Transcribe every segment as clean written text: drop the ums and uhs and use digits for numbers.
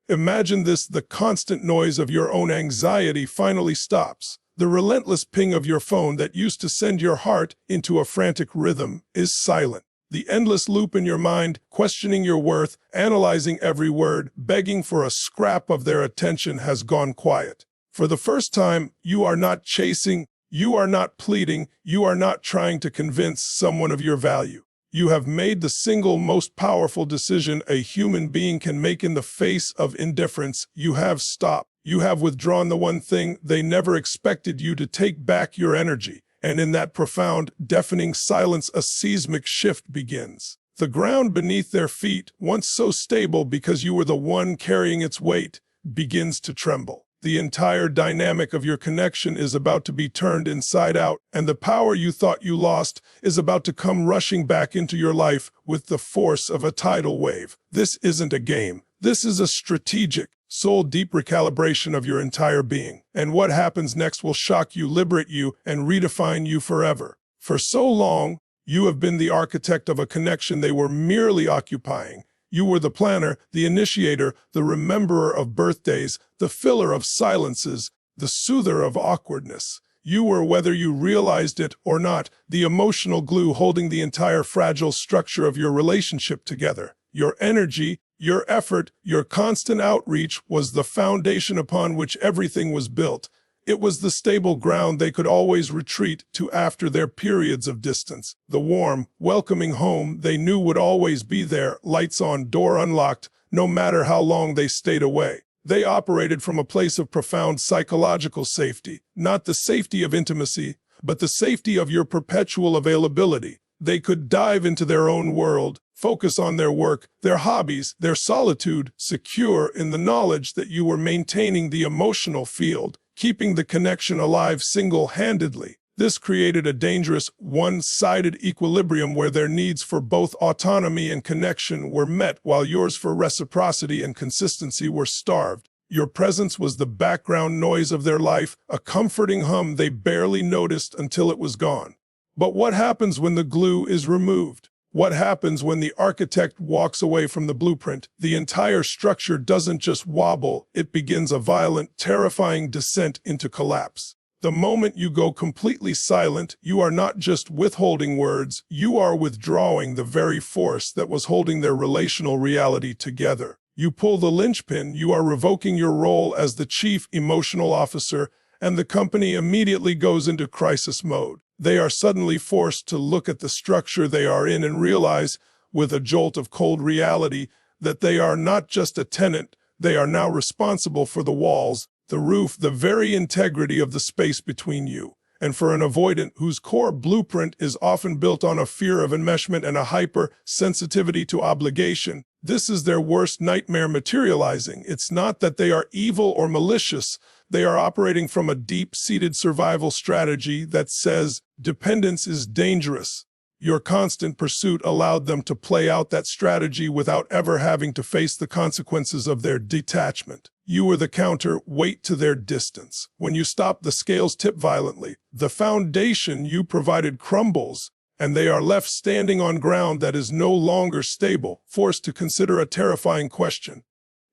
Imagine this: the constant noise of your own anxiety finally stops. The relentless ping of your phone that used to send your heart into a frantic rhythm is silent. The endless loop in your mind, questioning your worth, analyzing every word, begging for a scrap of their attention, has gone quiet. For the first time, you are not chasing, you are not pleading, you are not trying to convince someone of your value. You have made the single most powerful decision a human being can make in the face of indifference. You have stopped. You have withdrawn the one thing they never expected you to take back: your energy. And in that profound, deafening silence, a seismic shift begins. The ground beneath their feet, once so stable because you were the one carrying its weight, begins to tremble. The entire dynamic of your connection is about to be turned inside out, and the power you thought you lost is about to come rushing back into your life with the force of a tidal wave. This isn't a game. This is a strategic, soul-deep recalibration of your entire being. And what happens next will shock you, liberate you, and redefine you forever. For so long, you have been the architect of a connection they were merely occupying. You were the planner, the initiator, the rememberer of birthdays, the filler of silences, the soother of awkwardness. You were, whether you realized it or not, the emotional glue holding the entire fragile structure of your relationship together. Your energy, your effort, your constant outreach was the foundation upon which everything was built. It was the stable ground they could always retreat to after their periods of distance. The warm, welcoming home they knew would always be there, lights on, door unlocked, no matter how long they stayed away. They operated from a place of profound psychological safety, not the safety of intimacy, but the safety of your perpetual availability. They could dive into their own world, focus on their work, their hobbies, their solitude, secure in the knowledge that you were maintaining the emotional field, keeping the connection alive single-handedly. This created a dangerous, one-sided equilibrium where their needs for both autonomy and connection were met while yours for reciprocity and consistency were starved. Your presence was the background noise of their life, a comforting hum they barely noticed until it was gone. But what happens when the glue is removed? What happens when the architect walks away from the blueprint? The entire structure doesn't just wobble, it begins a violent, terrifying descent into collapse. The moment you go completely silent, you are not just withholding words, you are withdrawing the very force that was holding their relational reality together. You pull the linchpin, you are revoking your role as the chief emotional officer, and the company immediately goes into crisis mode. They are suddenly forced to look at the structure they are in and realize, with a jolt of cold reality, that they are not just a tenant, they are now responsible for the walls, the roof, the very integrity of the space between you. And for an avoidant whose core blueprint is often built on a fear of enmeshment and a hyper-sensitivity to obligation, this is their worst nightmare materializing. It's not that they are evil or malicious. They are operating from a deep-seated survival strategy that says dependence is dangerous. Your constant pursuit allowed them to play out that strategy without ever having to face the consequences of their detachment. You were the counterweight to their distance. When you stop, the scales tip violently. The foundation you provided crumbles, and they are left standing on ground that is no longer stable, forced to consider a terrifying question.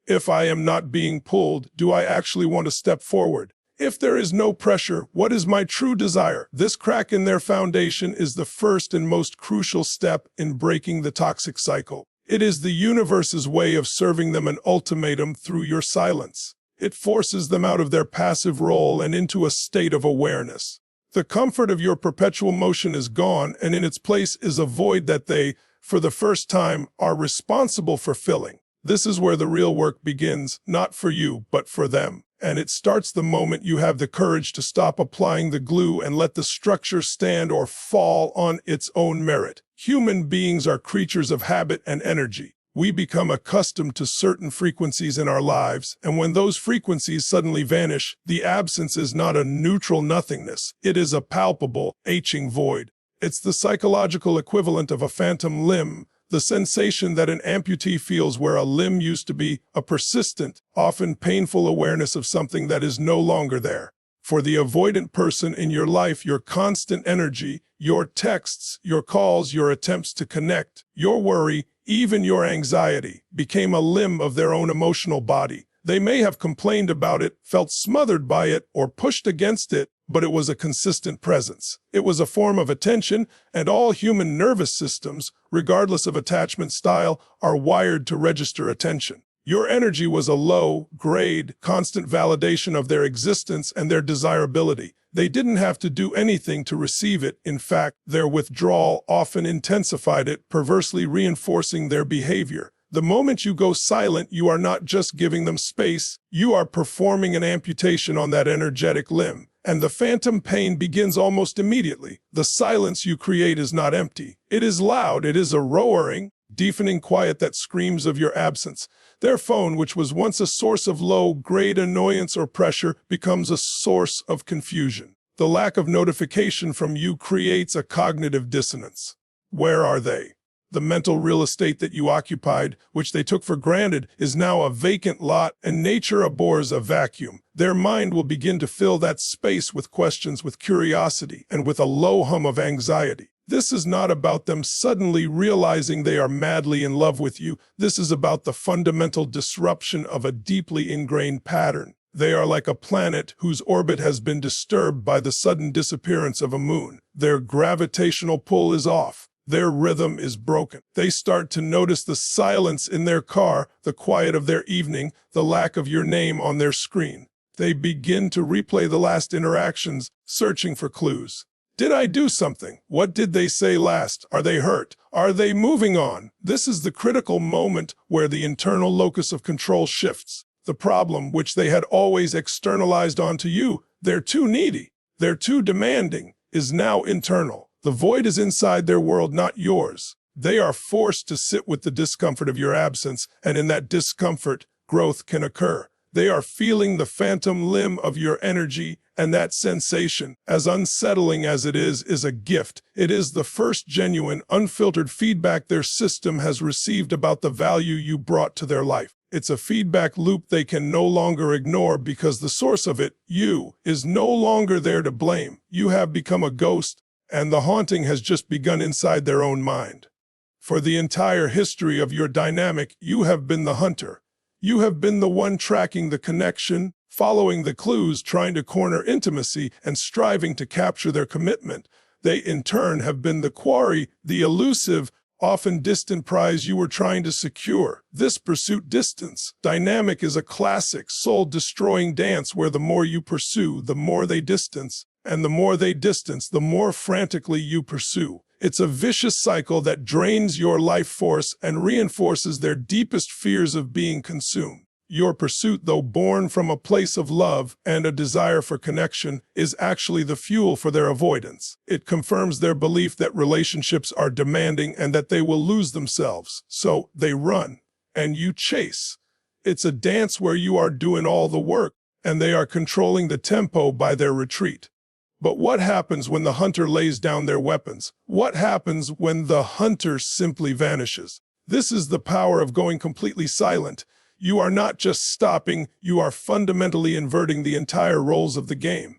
If I am not being pulled, do I actually want to step forward? If there is no pressure, what is my true desire? This crack in their foundation is the first and most crucial step in breaking the toxic cycle. It is the universe's way of serving them an ultimatum through your silence. It forces them out of their passive role and into a state of awareness. The comfort of your perpetual motion is gone, and in its place is a void that they, for the first time, are responsible for filling. This is where the real work begins, not for you, but for them. And it starts the moment you have the courage to stop applying the glue and let the structure stand or fall on its own merit. Human beings are creatures of habit and energy. We become accustomed to certain frequencies in our lives, and when those frequencies suddenly vanish, the absence is not a neutral nothingness. It is a palpable, aching void. It's the psychological equivalent of a phantom limb, the sensation that an amputee feels where a limb used to be, a persistent, often painful awareness of something that is no longer there. For the avoidant person in your life, your constant energy, your texts, your calls, your attempts to connect, your worry, even your anxiety, became a limb of their own emotional body. They may have complained about it, felt smothered by it, or pushed against it, but it was a consistent presence. It was a form of attention, and all human nervous systems, regardless of attachment style, are wired to register attention. Your energy was a low-grade, constant validation of their existence and their desirability. They didn't have to do anything to receive it. In fact, their withdrawal often intensified it, perversely reinforcing their behavior. The moment you go silent, you are not just giving them space, you are performing an amputation on that energetic limb. And the phantom pain begins almost immediately. The silence you create is not empty. It is loud. It is a roaring, deafening quiet that screams of your absence. Their phone, which was once a source of low-grade annoyance or pressure, becomes a source of confusion. The lack of notification from you creates a cognitive dissonance. Where are they? The mental real estate that you occupied, which they took for granted, is now a vacant lot, and nature abhors a vacuum. Their mind will begin to fill that space with questions, with curiosity, and with a low hum of anxiety. This is not about them suddenly realizing they are madly in love with you. This is about the fundamental disruption of a deeply ingrained pattern. They are like a planet whose orbit has been disturbed by the sudden disappearance of a moon. Their gravitational pull is off. Their rhythm is broken. They start to notice the silence in their car, the quiet of their evening, the lack of your name on their screen. They begin to replay the last interactions, searching for clues. Did I do something? What did they say last? Are they hurt? Are they moving on? This is the critical moment where the internal locus of control shifts. The problem, which they had always externalized onto you, they're too needy, they're too demanding, is now internal. The void is inside their world, not yours. They are forced to sit with the discomfort of your absence, and in that discomfort, growth can occur. They are feeling the phantom limb of your energy, and that sensation, as unsettling as it is a gift. It is the first genuine, unfiltered feedback their system has received about the value you brought to their life. It's a feedback loop they can no longer ignore because the source of it, you, is no longer there to blame. You have become a ghost, and the haunting has just begun inside their own mind. For the entire history of your dynamic, you have been the hunter. You have been the one tracking the connection, following the clues, trying to corner intimacy, and striving to capture their commitment. They, in turn, have been the quarry, the elusive, often distant prize you were trying to secure. This pursuit dynamic is a classic, soul-destroying dance where the more you pursue, the more they distance, and the more they distance, the more frantically you pursue. It's a vicious cycle that drains your life force and reinforces their deepest fears of being consumed. Your pursuit, though born from a place of love and a desire for connection, is actually the fuel for their avoidance. It confirms their belief that relationships are demanding and that they will lose themselves. So they run, and you chase. It's a dance where you are doing all the work, and they are controlling the tempo by their retreat. But what happens when the hunter lays down their weapons? What happens when the hunter simply vanishes? This is the power of going completely silent. You are not just stopping, you are fundamentally inverting the entire roles of the game.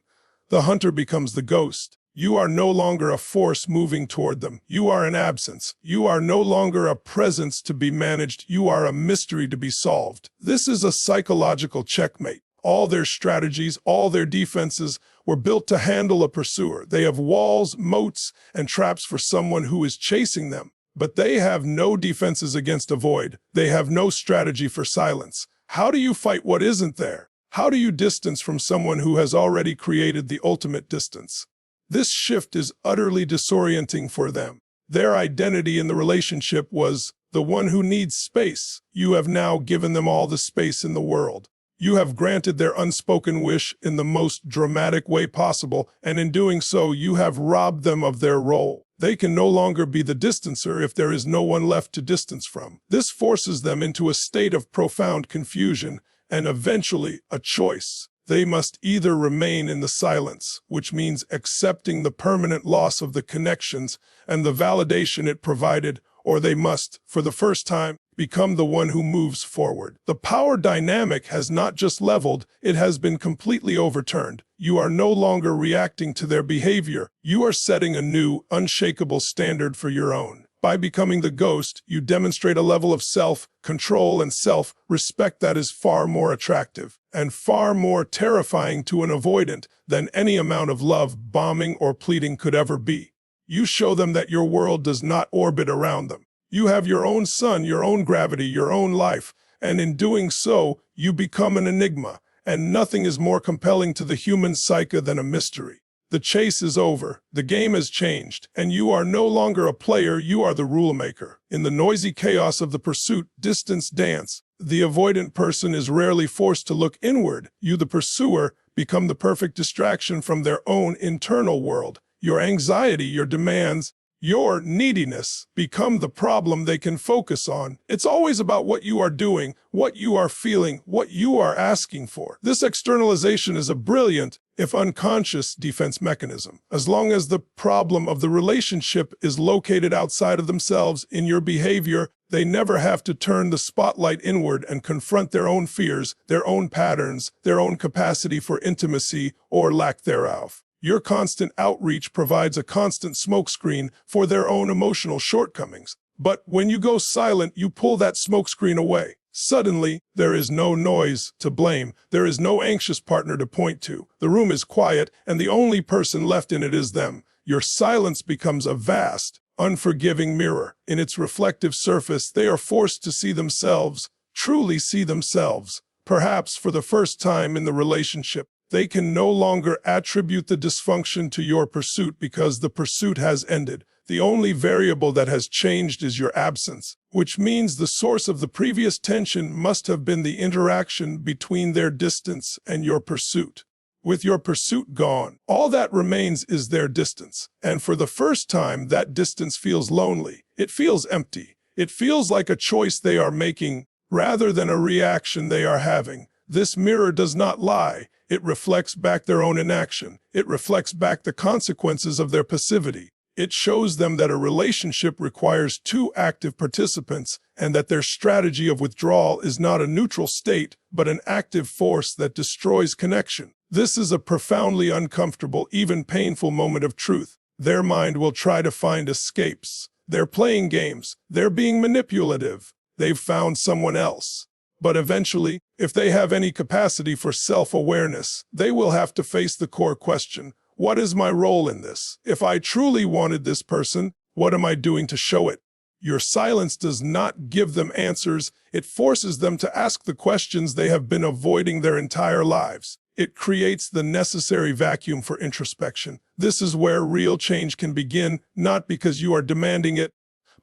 The hunter becomes the ghost. You are no longer a force moving toward them. You are an absence. You are no longer a presence to be managed. You are a mystery to be solved. This is a psychological checkmate. All their strategies, all their defenses were built to handle a pursuer. They have walls, moats, and traps for someone who is chasing them. But they have no defenses against a void. They have no strategy for silence. How do you fight what isn't there? How do you distance from someone who has already created the ultimate distance? This shift is utterly disorienting for them. Their identity in the relationship was the one who needs space. You have now given them all the space in the world. You have granted their unspoken wish in the most dramatic way possible, and in doing so, you have robbed them of their role. They can no longer be the distancer if there is no one left to distance from. This forces them into a state of profound confusion and eventually a choice. They must either remain in the silence, which means accepting the permanent loss of the connections and the validation it provided, or they must, for the first time, become the one who moves forward. The power dynamic has not just leveled, it has been completely overturned. You are no longer reacting to their behavior. You are setting a new, unshakable standard for your own. By becoming the ghost, you demonstrate a level of self-control and self-respect that is far more attractive and far more terrifying to an avoidant than any amount of love, bombing, or pleading could ever be. You show them that your world does not orbit around them. You have your own sun, your own gravity, your own life, and in doing so, you become an enigma, and nothing is more compelling to the human psyche than a mystery. The chase is over, the game has changed, and you are no longer a player, you are the rule maker. In the noisy chaos of the pursuit, distance dance, the avoidant person is rarely forced to look inward. You, the pursuer, become the perfect distraction from their own internal world. Your anxiety, your demands, your neediness become the problem they can focus on. It's always about what you are doing, what you are feeling, what you are asking for. This externalization is a brilliant, if unconscious, defense mechanism. As long as the problem of the relationship is located outside of themselves in your behavior, they never have to turn the spotlight inward and confront their own fears, their own patterns, their own capacity for intimacy or lack thereof. Your constant outreach provides a constant smokescreen for their own emotional shortcomings. But when you go silent, you pull that smokescreen away. Suddenly, there is no noise to blame. There is no anxious partner to point to. The room is quiet, and the only person left in it is them. Your silence becomes a vast, unforgiving mirror. In its reflective surface, they are forced to see themselves, truly see themselves. Perhaps for the first time in the relationship, they can no longer attribute the dysfunction to your pursuit because the pursuit has ended. The only variable that has changed is your absence, which means the source of the previous tension must have been the interaction between their distance and your pursuit. With your pursuit gone, all that remains is their distance. And for the first time, that distance feels lonely. It feels empty. It feels like a choice they are making rather than a reaction they are having. This mirror does not lie. It reflects back their own inaction. It reflects back the consequences of their passivity. It shows them that a relationship requires two active participants and that their strategy of withdrawal is not a neutral state, but an active force that destroys connection. This is a profoundly uncomfortable, even painful moment of truth. Their mind will try to find escapes. They're playing games. They're being manipulative. They've found someone else. But eventually, if they have any capacity for self-awareness, they will have to face the core question: what is my role in this? If I truly wanted this person, what am I doing to show it? Your silence does not give them answers. It forces them to ask the questions they have been avoiding their entire lives. It creates the necessary vacuum for introspection. This is where real change can begin, not because you are demanding it,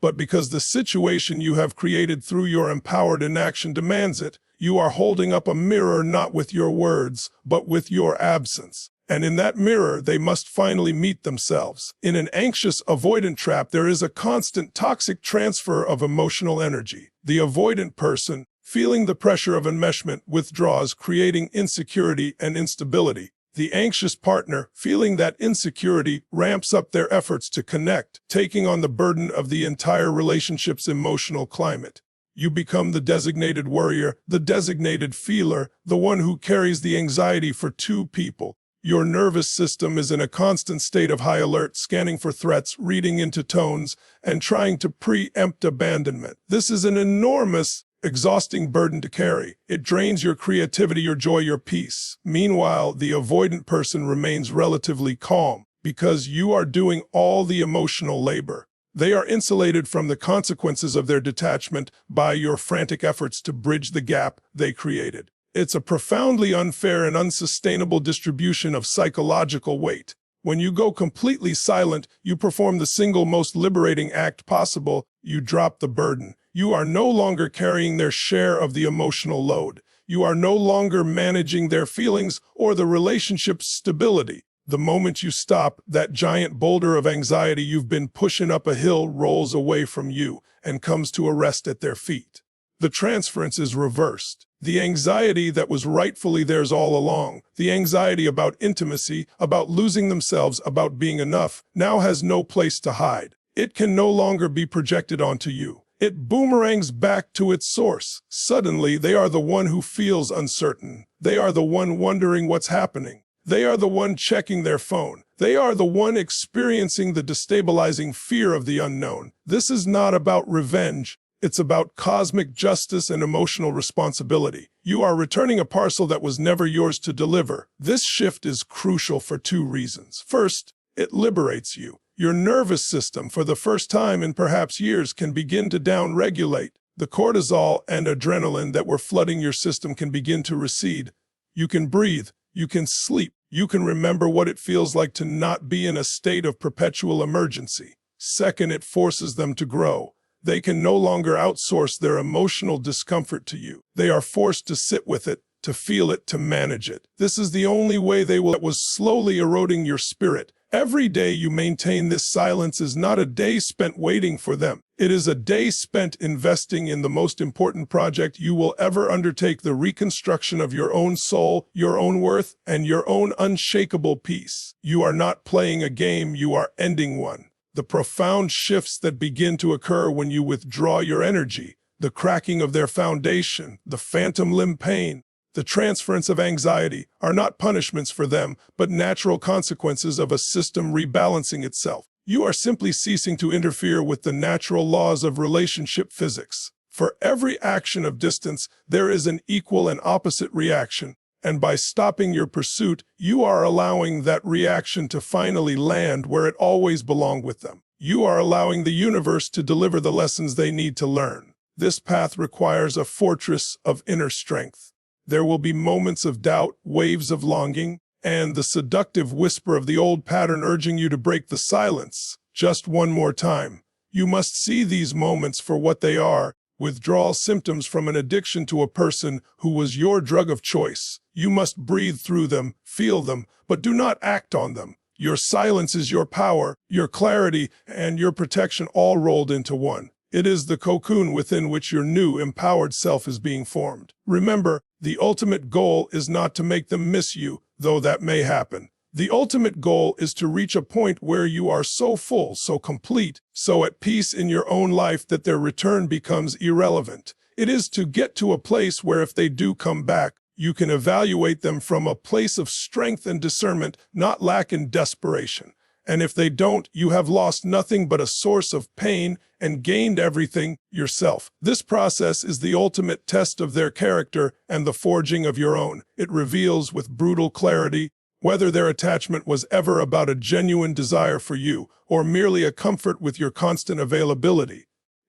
but because the situation you have created through your empowered inaction demands it. You are holding up a mirror not with your words, but with your absence. And in that mirror, they must finally meet themselves. In an anxious avoidant trap, there is a constant toxic transfer of emotional energy. The avoidant person, feeling the pressure of enmeshment, withdraws, creating insecurity and instability. The anxious partner, feeling that insecurity, ramps up their efforts to connect, taking on the burden of the entire relationship's emotional climate. You become the designated worrier, the designated feeler, the one who carries the anxiety for two people. Your nervous system is in a constant state of high alert, scanning for threats, reading into tones, and trying to preempt abandonment. This is an enormous, exhausting burden to carry. It drains your creativity, your joy, your peace. Meanwhile, the avoidant person remains relatively calm because you are doing all the emotional labor. They are insulated from the consequences of their detachment by your frantic efforts to bridge the gap they created. It's a profoundly unfair and unsustainable distribution of psychological weight. When you go completely silent, you perform the single most liberating act possible. You drop the burden. You are no longer carrying their share of the emotional load. You are no longer managing their feelings or the relationship's stability. The moment you stop, that giant boulder of anxiety you've been pushing up a hill rolls away from you and comes to a rest at their feet. The transference is reversed. The anxiety that was rightfully theirs all along, the anxiety about intimacy, about losing themselves, about being enough, now has no place to hide. It can no longer be projected onto you. it boomerangs back to its source. Suddenly, they are the one who feels uncertain. They are the one wondering what's happening. They are the one checking their phone. They are the one experiencing the destabilizing fear of the unknown. This is not about revenge. It's about cosmic justice and emotional responsibility. You are returning a parcel that was never yours to deliver. This shift is crucial for two reasons. First, it liberates you. Your nervous system, for the first time in perhaps years, can begin to down-regulate. The cortisol and adrenaline that were flooding your system can begin to recede. You can breathe. You can sleep. You can remember what it feels like to not be in a state of perpetual emergency. Second, it forces them to grow. They can no longer outsource their emotional discomfort to you. They are forced to sit with it, to feel it, to manage it. This is the only way they will. It was slowly eroding your spirit. Every day you maintain this silence is not a day spent waiting for them. It is a day spent investing in the most important project you will ever undertake, the reconstruction of your own soul, your own worth, and your own unshakable peace. You are not playing a game, you are ending one. The profound shifts that begin to occur when you withdraw your energy, the cracking of their foundation, the phantom limb pain, the transference of anxiety, are not punishments for them, but natural consequences of a system rebalancing itself. You are simply ceasing to interfere with the natural laws of relationship physics. For every action of distance, there is an equal and opposite reaction, and by stopping your pursuit, you are allowing that reaction to finally land where it always belonged with them. You are allowing the universe to deliver the lessons they need to learn. This path requires a fortress of inner strength. There will be moments of doubt, waves of longing, and the seductive whisper of the old pattern urging you to break the silence. Just one more time. You must see these moments for what they are, withdrawal symptoms from an addiction to a person who was your drug of choice. You must breathe through them, feel them, but do not act on them. Your silence is your power, your clarity, and your protection all rolled into one. It is the cocoon within which your new, empowered self is being formed. Remember, the ultimate goal is not to make them miss you, though that may happen. The ultimate goal is to reach a point where you are so full, so complete, so at peace in your own life that their return becomes irrelevant. It is to get to a place where if they do come back, you can evaluate them from a place of strength and discernment, not lack and desperation. And if they don't, you have lost nothing but a source of pain and gained everything, yourself. This process is the ultimate test of their character and the forging of your own. It reveals with brutal clarity whether their attachment was ever about a genuine desire for you or merely a comfort with your constant availability.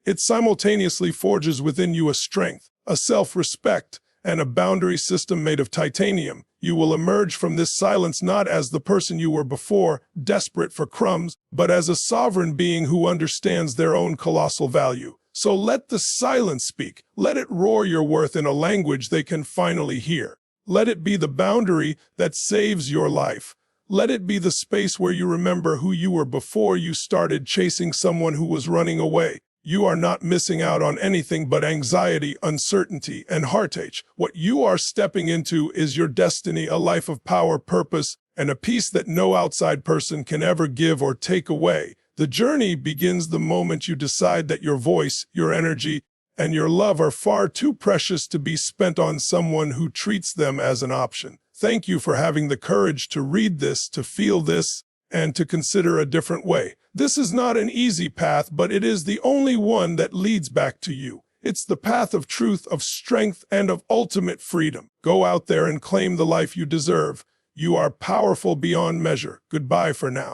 It simultaneously forges within you a strength, a self-respect, and a boundary system made of titanium. You will emerge from this silence not as the person you were before, desperate for crumbs, but as a sovereign being who understands their own colossal value. So let the silence speak. Let it roar your worth in a language they can finally hear. Let it be the boundary that saves your life. Let it be the space where you remember who you were before you started chasing someone who was running away. You are not missing out on anything but anxiety, uncertainty, and heartache. What you are stepping into is your destiny, a life of power, purpose, and a peace that no outside person can ever give or take away. The journey begins the moment you decide that your voice, your energy, and your love are far too precious to be spent on someone who treats them as an option. Thank you for having the courage to read this, to feel this, and to consider a different way. This is not an easy path, but it is the only one that leads back to you. It's the path of truth, of strength, and of ultimate freedom. Go out there and claim the life you deserve. You are powerful beyond measure. Goodbye for now.